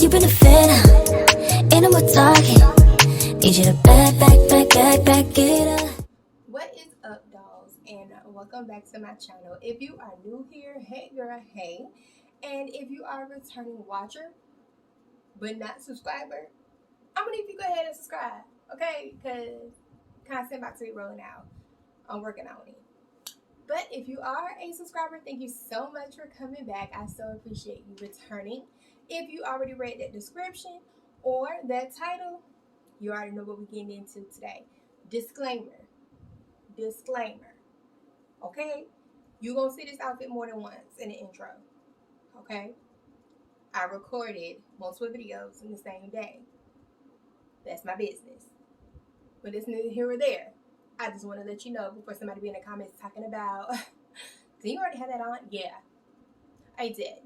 You've been a fan, ain't no more talking. Need you to back it up. What is up, dolls, and welcome back to my channel. If you are new here, hey girl, hey. And if you are a returning watcher but not subscriber, I'm gonna need you to go ahead and subscribe, okay? Because content about to be rolling out. I'm working on it. But if you are a subscriber, thank you so much for coming back. I so appreciate you returning. If you already read that description or that title, you already know what we're getting into today. Disclaimer. Okay? You're going to see this outfit more than once in the intro. Okay? I recorded multiple videos in the same day. That's my business. But it's neither here or there. I just want to let you know before somebody be in the comments talking about, do you already have that on? Yeah, I did.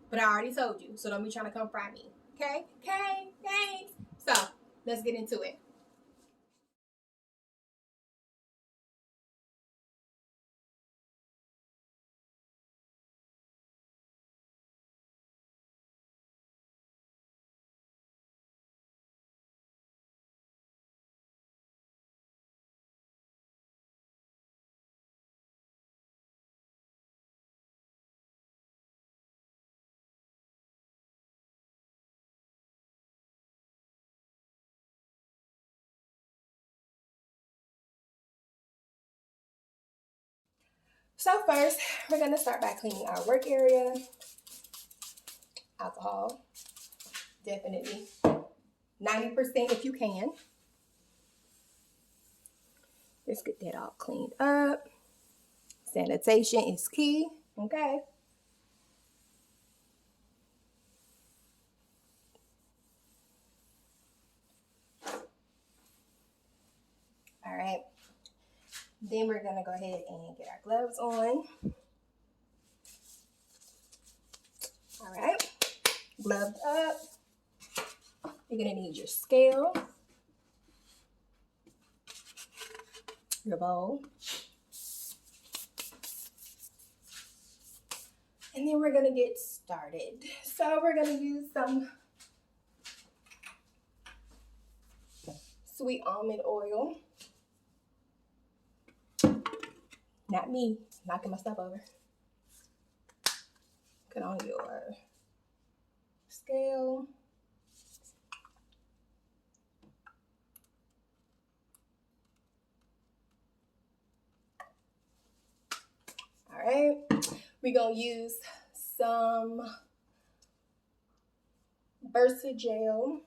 But I already told you, so don't be trying to come fry me. Okay? Okay? Thanks. So, let's get into it. So first, we're going to start by cleaning our work area. Alcohol, definitely. 90% if you can. Let's get that all cleaned up. Sanitation is key, okay? All right. Then we're gonna go ahead and get our gloves on. All right, gloved up. You're gonna need your scale, your bowl, and then we're gonna get started. So we're gonna use some sweet almond oil. Not me, knocking my stuff over. Put on your scale. All right, we're gonna use some Gel.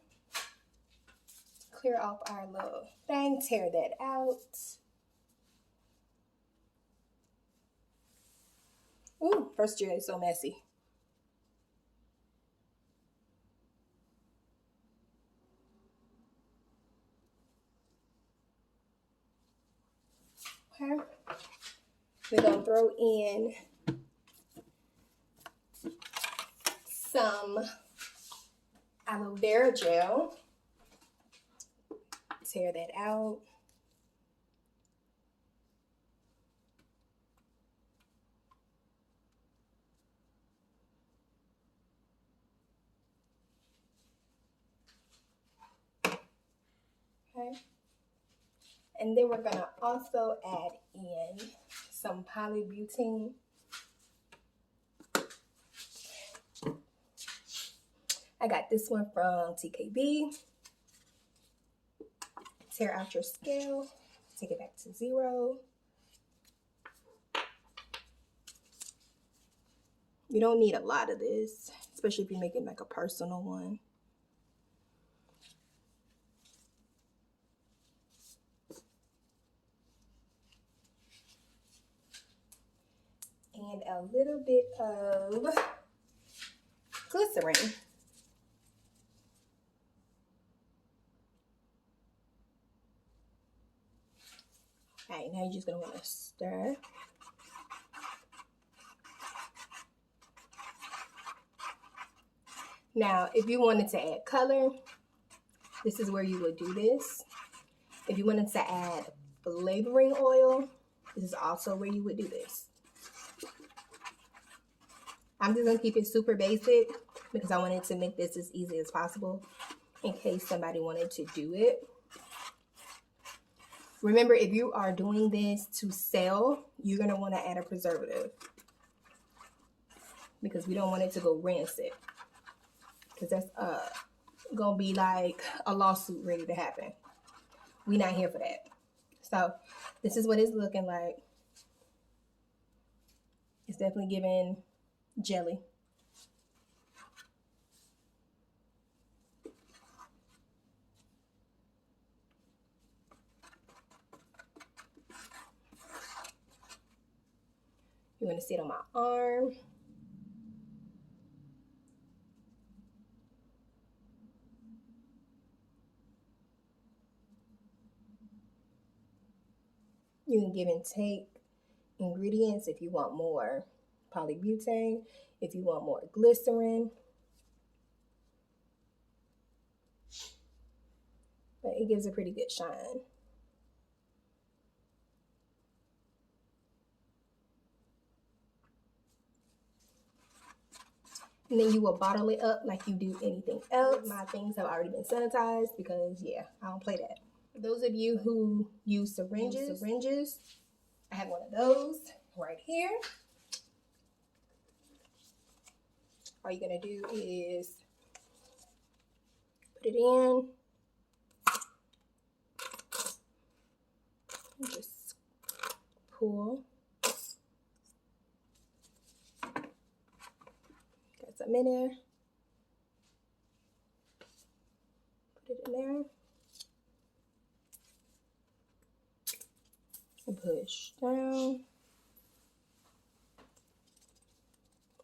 Clear off our little thing, tear that out. Ooh, Gel is so messy. Okay, we're gonna throw in some aloe vera gel. Tear that out. Okay. And then we're gonna also add in some polybutene. I got this one from TKB. Tear out your scale, take it back to 0. You don't need a lot of this, especially if you're making like a personal one. And a little bit of glycerin. All right, now you're just gonna want to stir. Now, if you wanted to add color, this is where you would do this. If you wanted to add flavoring oil, this is also where you would do this. I'm just gonna keep it super basic because I wanted to make this as easy as possible in case somebody wanted to do it. Remember, if you are doing this to sell, you're going to want to add a preservative because we don't want it to go rancid, because that's going to be like a lawsuit ready to happen. We're not here for that. So this is what it's looking like. It's definitely giving jelly. You're going to see it on my arm. You can give and take ingredients if you want more polybutane, if you want more glycerin. But it gives a pretty good shine. And then you will bottle it up like you do anything else. My things have already been sanitized because, yeah, I don't play that. For those of you who use syringes, I have one of those right here. All you're going to do is put it in. And just pull. Got some in there. Put it in there. And push down.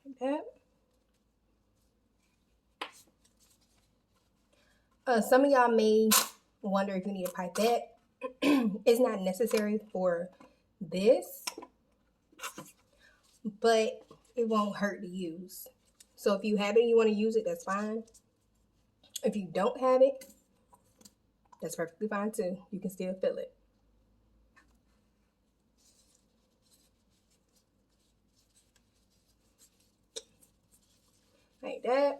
Like that. Some of y'all may wonder if you need a pipette. It's not necessary for this, but it won't hurt to use. So if you have it and you want to use it, that's fine. If you don't have it, that's perfectly fine too. You can still fill it. Like that.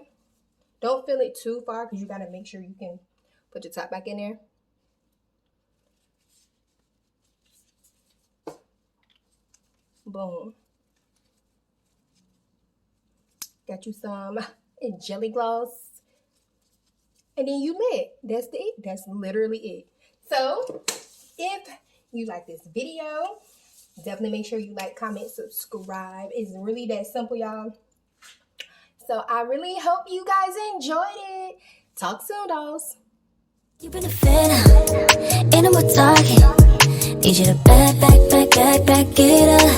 Don't fill it too far because you got to make sure you can put the top back in there. Boom. Got you some jelly gloss. And then you lit. That's it. That's literally it. So if you like this video, definitely make sure you like, comment, subscribe. It's really that simple, y'all. So I really hope you guys enjoyed it. Talk soon, dolls. You've been a fan, ain't no more talking. Need you to back it up.